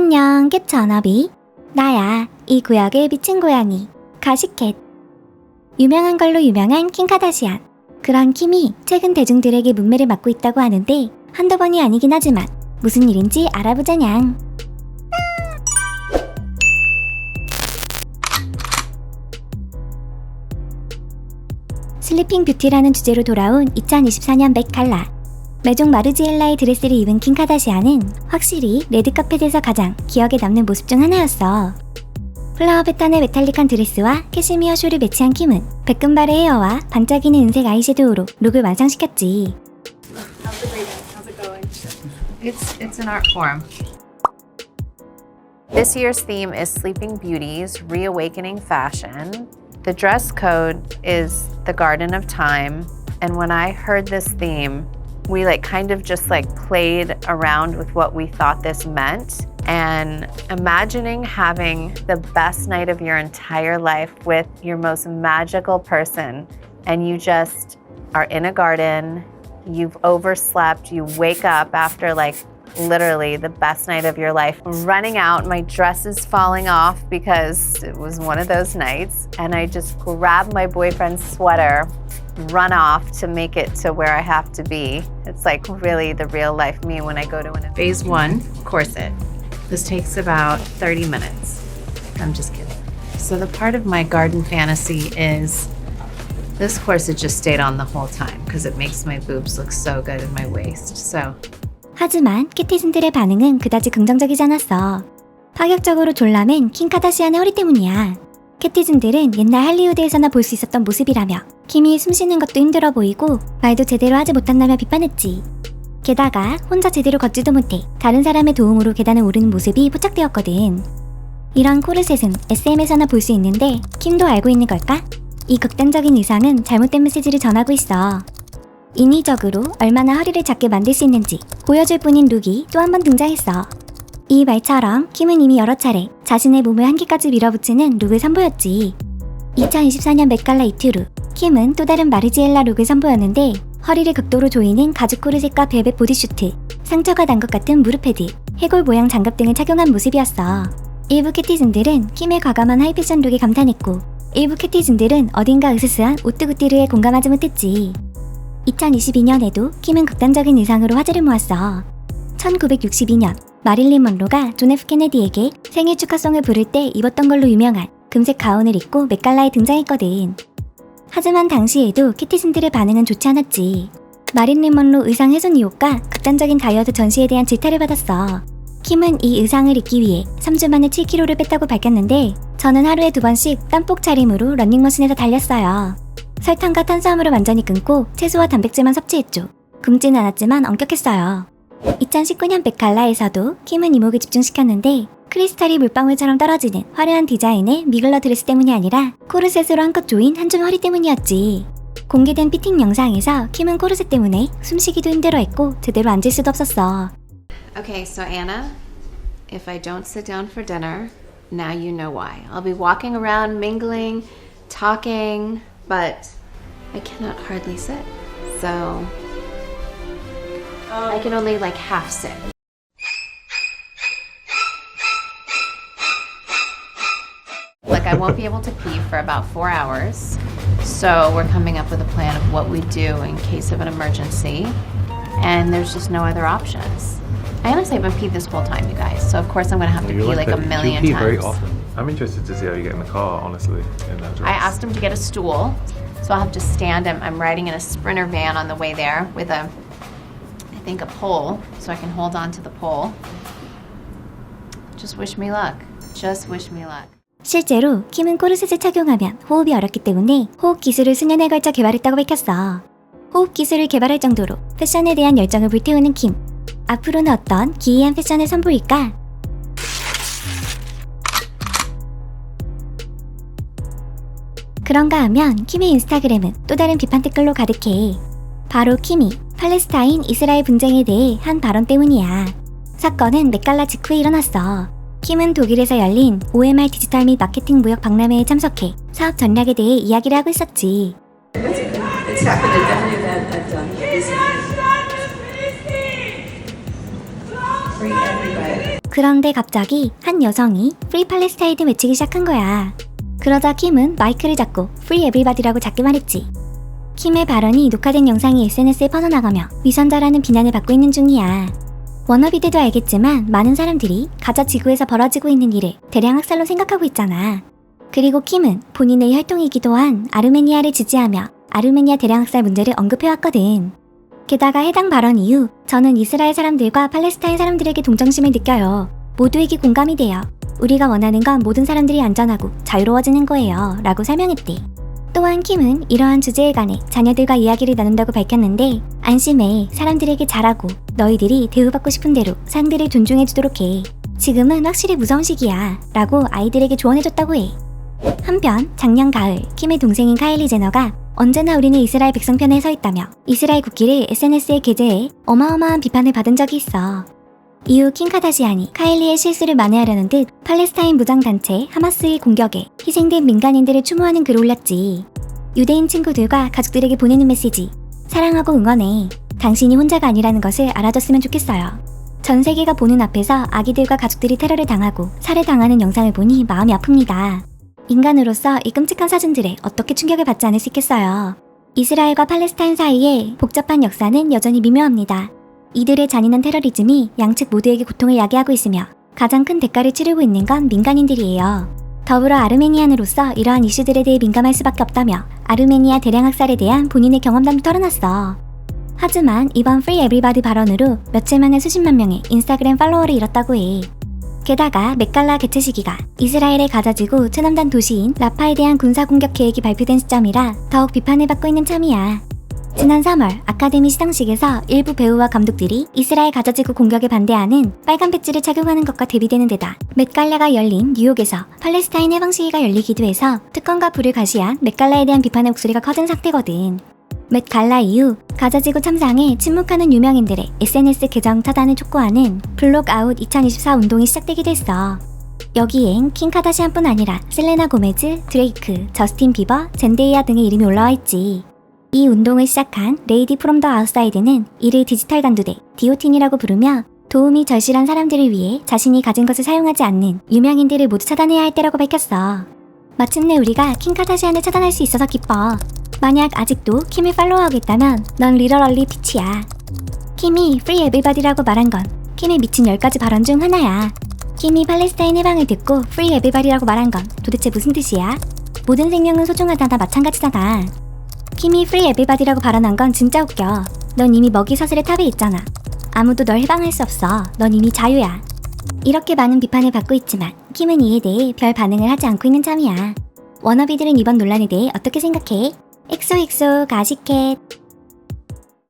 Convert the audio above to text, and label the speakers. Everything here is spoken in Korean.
Speaker 1: 안녕, 캣 전업이. 나야, 이 구역의 미친 고양이, 가시캣. 유명한 걸로 유명한 킴 카다시안. 그런 킴이 최근 대중들에게 문매를 맡고 있다고 하는데 한두 번이 아니긴 하지만 무슨 일인지 알아보자냥. 슬리핑 뷰티라는 주제로 돌아온 2024년 맷 갈라. 메종 마르지엘라의 드레스를 입은 킴 카다시안은 확실히 레드카펫에서 가장 기억에 남는 모습 중 하나였어. 플라워 패턴의 메탈릭한 드레스와 캐시미어 쇼를 매치한 킴은 백금발의 헤어와 반짝이는 은색 아이섀도우로 룩을 완성시켰지.
Speaker 2: How's it going? It's an art form. This year's theme is Sleeping Beauties, Reawakening Fashion. The dress code is the Garden of Time, and when I heard this theme, we kind of just played around with what we thought this meant, and imagining having the best night of your entire life with your most magical person, and you just are in a garden, you've overslept, you wake up after literally the best night of your life, running out, my dress is falling off because it was one of those nights, and I just grab my boyfriend's sweater, run off to make it to where I have to be. It's really the real life me when I go to an event. Phase 1, corset. This takes about 30 minutes. I'm just kidding. So the part of my garden fantasy is this corset just stayed on the whole time because it makes my boobs look so good in my waist. So
Speaker 1: 하지만 키티즌들의 반응은 그다지 긍정적이지 않았어. 파격적으로 졸라맨 킴 카다시안의 허리 때문이야. 키티즌들은 옛날 할리우드에서나 볼 수 있었던 모습이라며 킴이 숨쉬는 것도 힘들어 보이고 말도 제대로 하지 못한다며 비판했지. 게다가 혼자 제대로 걷지도 못해 다른 사람의 도움으로 계단을 오르는 모습이 포착되었거든. 이런 코르셋은 SM에서나 볼 수 있는데 킴도 알고 있는 걸까? 이 극단적인 의상은 잘못된 메시지를 전하고 있어. 인위적으로 얼마나 허리를 작게 만들 수 있는지 보여줄 뿐인 룩이 또 한 번 등장했어. 이 말처럼 킴은 이미 여러 차례 자신의 몸을 한계까지 밀어붙이는 룩을 선보였지. 2024년 맷갈라 이틀 후 킴은 또 다른 마르지엘라 룩을 선보였는데 허리를 극도로 조이는 가죽 코르셋과 벨벳 보디슈트, 상처가 난 것 같은 무릎 패드, 해골 모양 장갑 등을 착용한 모습이었어. 일부 키티즌들은 킴의 과감한 하이패션 룩에 감탄했고 일부 키티즌들은 어딘가 으스스한 오뚜구띠르에 공감하지 못했지. 2022년에도 킴은 극단적인 의상으로 화제를 모았어. 1962년 마릴린 먼로가 존 F 케네디에게 생일 축하송을 부를 때 입었던 걸로 유명한 금색 가운을 입고 맷갈라에 등장했거든. 하지만 당시에도 키티즌들의 반응은 좋지 않았지. 마릴린 먼로 의상 훼손 의혹과 극단적인 다이어트 전시에 대한 질타를 받았어. 킴은 이 의상을 입기 위해 3주 만에 7kg를 뺐다고 밝혔는데 저는 하루에 2번씩 땀복 차림으로 러닝머신에서 달렸어요. 설탕과 탄수화물을 완전히 끊고 채소와 단백질만 섭취했죠. 굶지는 않았지만 엄격했어요. 2019년 맷갈라에서도 킴은 이목을 집중시켰는데 크리스탈이 물방울처럼 떨어지는 화려한 디자인의 미글러 드레스 때문이 아니라 코르셋으로 한껏 조인 한줌 허리 때문이었지. 공개된 피팅 영상에서 킴은 코르셋 때문에 숨쉬기도 힘들어했고 제대로 앉을 수도 없었어.
Speaker 2: Okay, so Anna, if I don't sit down for dinner, now you know why. I'll be walking around, mingling, talking, but I cannot hardly sit. So I can only half sit. I won't be able to pee for about 4 hours. So we're coming up with a plan of what we do in case of an emergency. And there's just no other options. I honestly haven't peed this whole time, you guys. So of course I'm gonna have to pee a million
Speaker 3: you pee
Speaker 2: times.
Speaker 3: very often. I'm interested to see how you get in the car, honestly, in that dress.
Speaker 2: I asked him to get a stool, so I'll have to stand him. I'm riding in a Sprinter van on the way there with I think a pole, so I can hold on to the pole. Just wish me luck. Just wish me luck.
Speaker 1: 실제로 킴은 코르셋을 착용하면 호흡이 어렵기 때문에 호흡 기술을 수년에 걸쳐 개발했다고 밝혔어. 호흡 기술을 개발할 정도로 패션에 대한 열정을 불태우는 킴. 앞으로는 어떤 기이한 패션을 선보일까? 그런가 하면 킴의 인스타그램은 또 다른 비판 댓글로 가득해. 바로 킴이 팔레스타인 이스라엘 분쟁에 대해 한 발언 때문이야. 사건은 맷갈라 직후에 일어났어. 킴은 독일에서 열린 OMR 디지털 및 마케팅 무역 박람회에 참석해 사업 전략에 대해 이야기를 하고 있었지.
Speaker 4: It's happened at every event I've done recently. Free everybody.
Speaker 1: 그런데 갑자기 한 여성이 프리 팔레스타인 외치기 시작한 거야. 그러자 킴은 마이크를 잡고 프리 에브리바디라고 작게 말했지. 킴의 발언이 녹화된 영상이 SNS에 퍼져나가며 위선자라는 비난을 받고 있는 중이야. 워너비들도 알겠지만 많은 사람들이 가자 지구에서 벌어지고 있는 일을 대량 학살로 생각하고 있잖아. 그리고 킴은 본인의 혈통이기도 한 아르메니아를 지지하며 아르메니아 대량 학살 문제를 언급해왔거든. 게다가 해당 발언 이후 저는 이스라엘 사람들과 팔레스타인 사람들에게 동정심을 느껴요. 모두에게 공감이 돼요. 우리가 원하는 건 모든 사람들이 안전하고 자유로워지는 거예요. 라고 설명했대. 또한 킴은 이러한 주제에 관해 자녀들과 이야기를 나눈다고 밝혔는데 안심해. 사람들에게 잘하고 너희들이 대우받고 싶은 대로 상대를 존중해주도록 해. 지금은 확실히 무서운 시기야. 라고 아이들에게 조언해줬다고 해. 한편 작년 가을 킴의 동생인 카일리 제너가 언제나 우리는 이스라엘 백성 편에 서 있다며 이스라엘 국기를 SNS에 게재해 어마어마한 비판을 받은 적이 있어. 이후 킴 카다시안이 카일리의 실수를 만회하려는 듯 팔레스타인 무장단체 하마스의 공격에 희생된 민간인들을 추모하는 글을 올렸지. 유대인 친구들과 가족들에게 보내는 메시지. 사랑하고 응원해. 당신이 혼자가 아니라는 것을 알아줬으면 좋겠어요. 전 세계가 보는 앞에서 아기들과 가족들이 테러를 당하고 살해당하는 영상을 보니 마음이 아픕니다. 인간으로서 이 끔찍한 사진들에 어떻게 충격을 받지 않을 수 있겠어요. 이스라엘과 팔레스타인 사이에 복잡한 역사는 여전히 미묘합니다. 이들의 잔인한 테러리즘이 양측 모두에게 고통을 야기하고 있으며 가장 큰 대가를 치르고 있는 건 민간인들이에요. 더불어 아르메니안으로서 이러한 이슈들에 대해 민감할 수밖에 없다며 아르메니아 대량 학살에 대한 본인의 경험담도 털어놨어. 하지만 이번 프리 에브리바디 발언으로 며칠 만에 수십만 명의 인스타그램 팔로워를 잃었다고 해. 게다가 맷갈라 개최 시기가 이스라엘의 가자지구 최남단 도시인 라파에 대한 군사공격 계획이 발표된 시점이라 더욱 비판을 받고 있는 참이야. 지난 3월 아카데미 시상식에서 일부 배우와 감독들이 이스라엘 가자지구 공격에 반대하는 빨간 배지를 착용하는 것과 대비되는 데다 맷갈라가 열린 뉴욕에서 팔레스타인 해방 시위가 열리기도 해서 특권과 부를 가시한 맷갈라에 대한 비판의 목소리가 커진 상태거든. 맷갈라 이후 가자지구 참상에 침묵하는 유명인들의 SNS 계정 차단을 촉구하는 블록아웃 2024 운동이 시작되기도 했어. 여기엔 킴 카다시안뿐 아니라 셀레나 고메즈, 드레이크, 저스틴 비버, 젠데이아 등의 이름이 올라와 있지. 이 운동을 시작한 레이디 프롬 더 아웃사이드는 이를 디지털 단두대, 디오틴이라고 부르며 도움이 절실한 사람들을 위해 자신이 가진 것을 사용하지 않는 유명인들을 모두 차단해야 할 때라고 밝혔어. 마침내 우리가 킴 카다시안을 차단할 수 있어서 기뻐. 만약 아직도 킴을 팔로우하고 있다면 넌 리러럴리 피치야. 킴이 프리 에브리바디라고 말한 건 킴의 미친 10가지 발언 중 하나야. 킴이 팔레스타인 해방을 듣고 프리 에브리바디라고 말한 건 도대체 무슨 뜻이야? 모든 생명은 소중하다나 마찬가지잖아. 킴이 프리 에브리바디라고 발언한 건 진짜 웃겨. 넌 이미 먹이 사슬의 탑에 있잖아. 아무도 널 해방할 수 없어. 넌 이미 자유야. 이렇게 많은 비판을 받고 있지만 킴은 이에 대해 별 반응을 하지 않고 있는 참이야. 워너비들은 이번 논란에 대해 어떻게 생각해? 엑소엑소 가시캣.